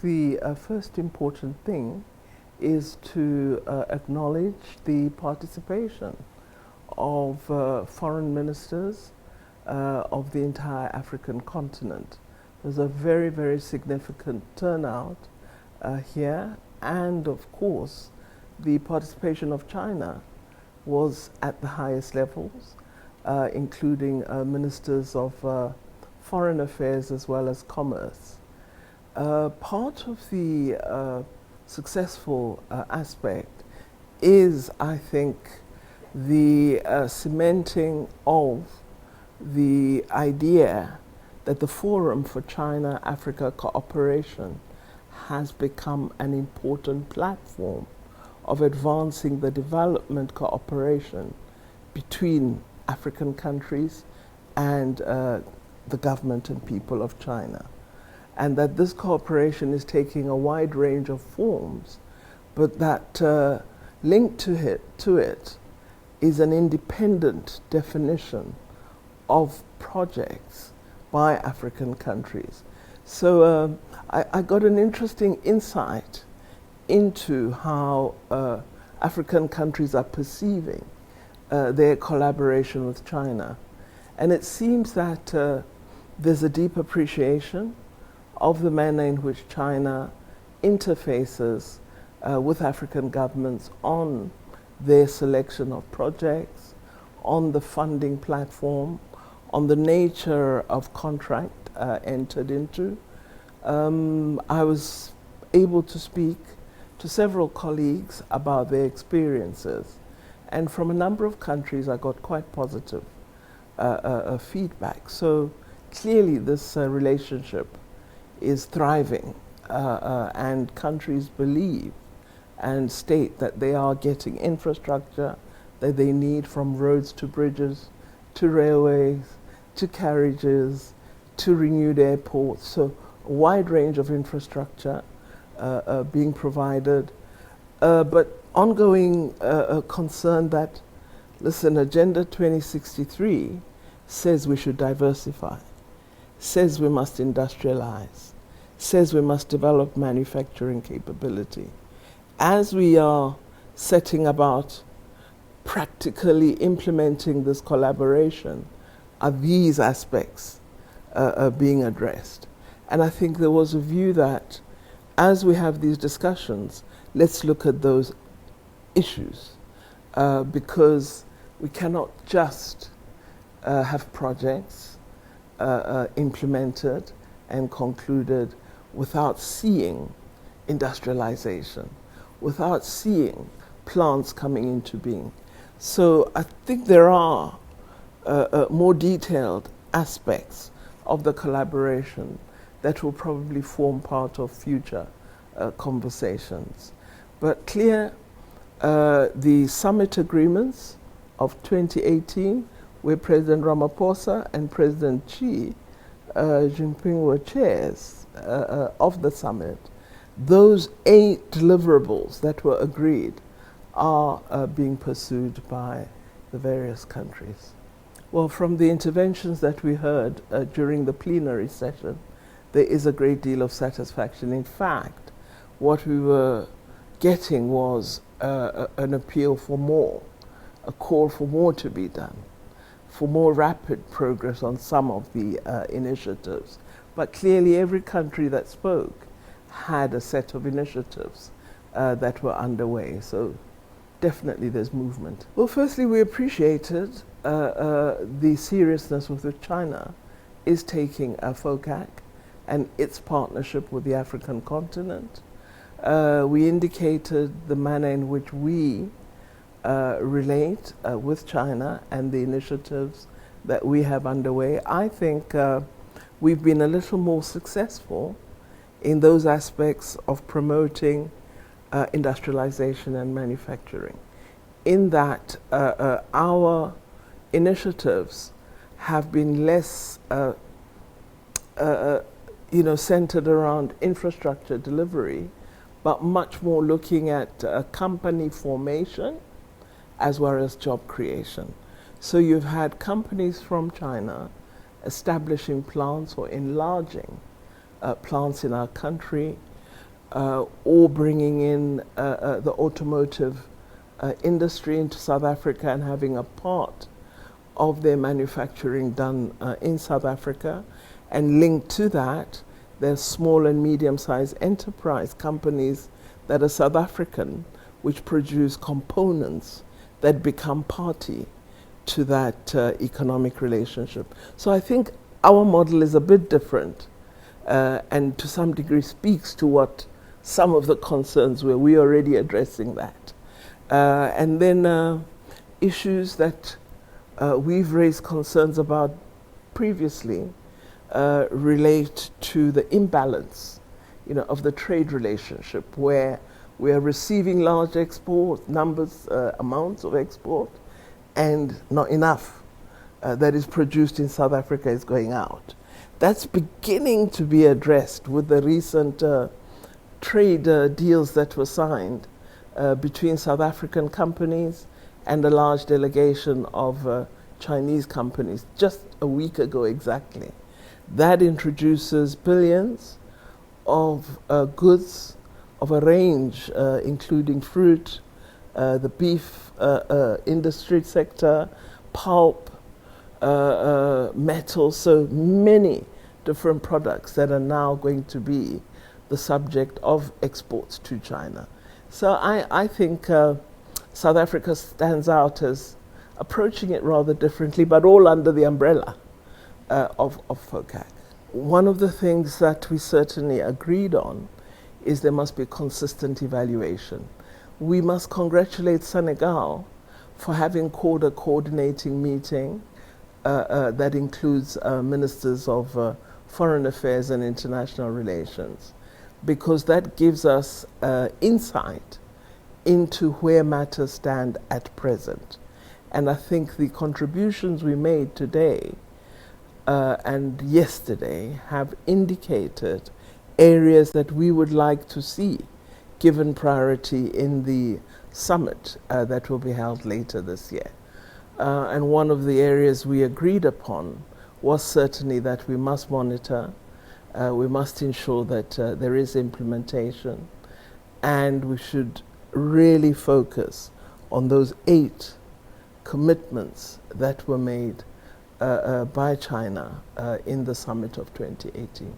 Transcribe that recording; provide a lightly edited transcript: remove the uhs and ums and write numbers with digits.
the first important thing is to acknowledge the participation of foreign ministers of the entire African continent. There's a very, very significant turnout here, and of course, the participation of China was at the highest levels, including ministers of foreign affairs as well as commerce. Part of the successful aspect is, I think, the cementing of the idea that the Forum for China-Africa Cooperation has become an important platform of advancing the development cooperation between African countries and the government and people of China. And that this cooperation is taking a wide range of forms, but that linked to it is an independent definition of projects by African countries. So I got an interesting insight into how African countries are perceiving their collaboration with China. And it seems that there's a deep appreciation of the manner in which China interfaces with African governments on their selection of projects, on the funding platform, on the nature of contract entered into. I was able to speak to several colleagues about their experiences, and from a number of countries I got quite positive feedback. So clearly this relationship is thriving, and countries believe and state that they are getting infrastructure that they need, from roads to bridges, to railways, to carriages, to renewed airports. So a wide range of infrastructure being provided, but ongoing concern that, listen, Agenda 2063 says we should diversify, says we must industrialize, says we must develop manufacturing capability. As we are setting about practically implementing this collaboration, are these aspects being addressed? And I think there was a view that as we have these discussions, let's look at those issues, because we cannot just have projects implemented and concluded without seeing industrialization, without seeing plants coming into being. So I think there are more detailed aspects of the collaboration that will probably form part of future conversations. But clear, the summit agreements of 2018, where President Ramaphosa and President Xi Jinping were chairs of the summit, those 8 deliverables that were agreed are being pursued by the various countries. Well, from the interventions that we heard during the plenary session, there is a great deal of satisfaction. In fact, what we were getting was an appeal for more, a call for more to be done, for more rapid progress on some of the initiatives. But clearly every country that spoke had a set of initiatives that were underway. So definitely there's movement. Well, firstly, we appreciated the seriousness with which China is taking FOCAC and its partnership with the African continent. We indicated the manner in which we relate with China and the initiatives that we have underway. I think we've been a little more successful in those aspects of promoting industrialization and manufacturing, in that our initiatives have been less centered around infrastructure delivery, but much more looking at company formation as well as job creation. So you've had companies from China establishing plants or enlarging plants in our country. or bringing in the automotive industry into South Africa and having a part of their manufacturing done in South Africa. And linked to that, there's small and medium-sized enterprise companies that are South African, which produce components that become party to that economic relationship. So I think our model is a bit different and to some degree speaks to what some of the concerns were. We're already addressing that. And then issues that we've raised concerns about previously relate to the imbalance, of the trade relationship, where we are receiving large export numbers, amounts of export, and not enough that is produced in South Africa is going out. That's beginning to be addressed with the recent trade deals that were signed between South African companies and a large delegation of Chinese companies just a week ago exactly. That introduces billions of goods of a range, including fruit, the beef industry sector, pulp, metal, so many different products that are now going to be the subject of exports to China. So I think South Africa stands out as approaching it rather differently, but all under the umbrella of FOCAC. One of the things that we certainly agreed on is there must be consistent evaluation. We must congratulate Senegal for having called a coordinating meeting that includes ministers of foreign affairs and international relations, because that gives us insight into where matters stand at present. And I think the contributions we made today and yesterday have indicated areas that we would like to see given priority in the summit that will be held later this year. And one of the areas we agreed upon was certainly that we must monitor, we must ensure that there is implementation, and we should really focus on those 8 commitments that were made by China in the summit of 2018.